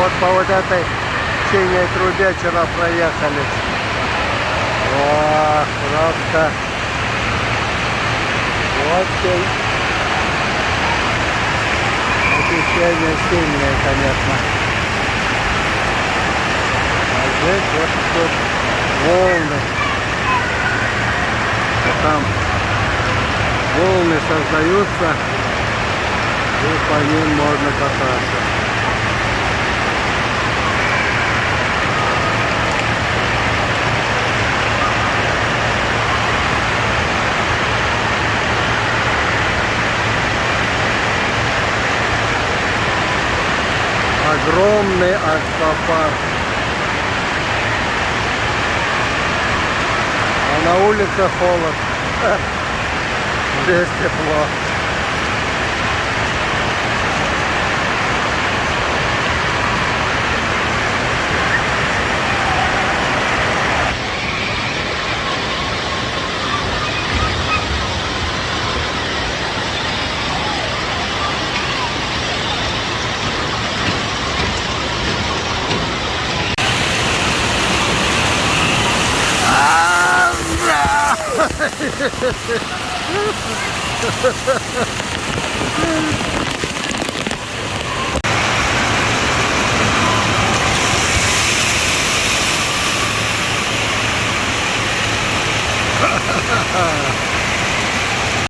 Вот по вот этой синей трубе вчера проехали. О, просто очень ощущения сильные, конечно. А здесь вот тут волны. И там волны создаются, и по ним можно кататься. Огромный аквапарк. А на улице холод. Здесь тепло.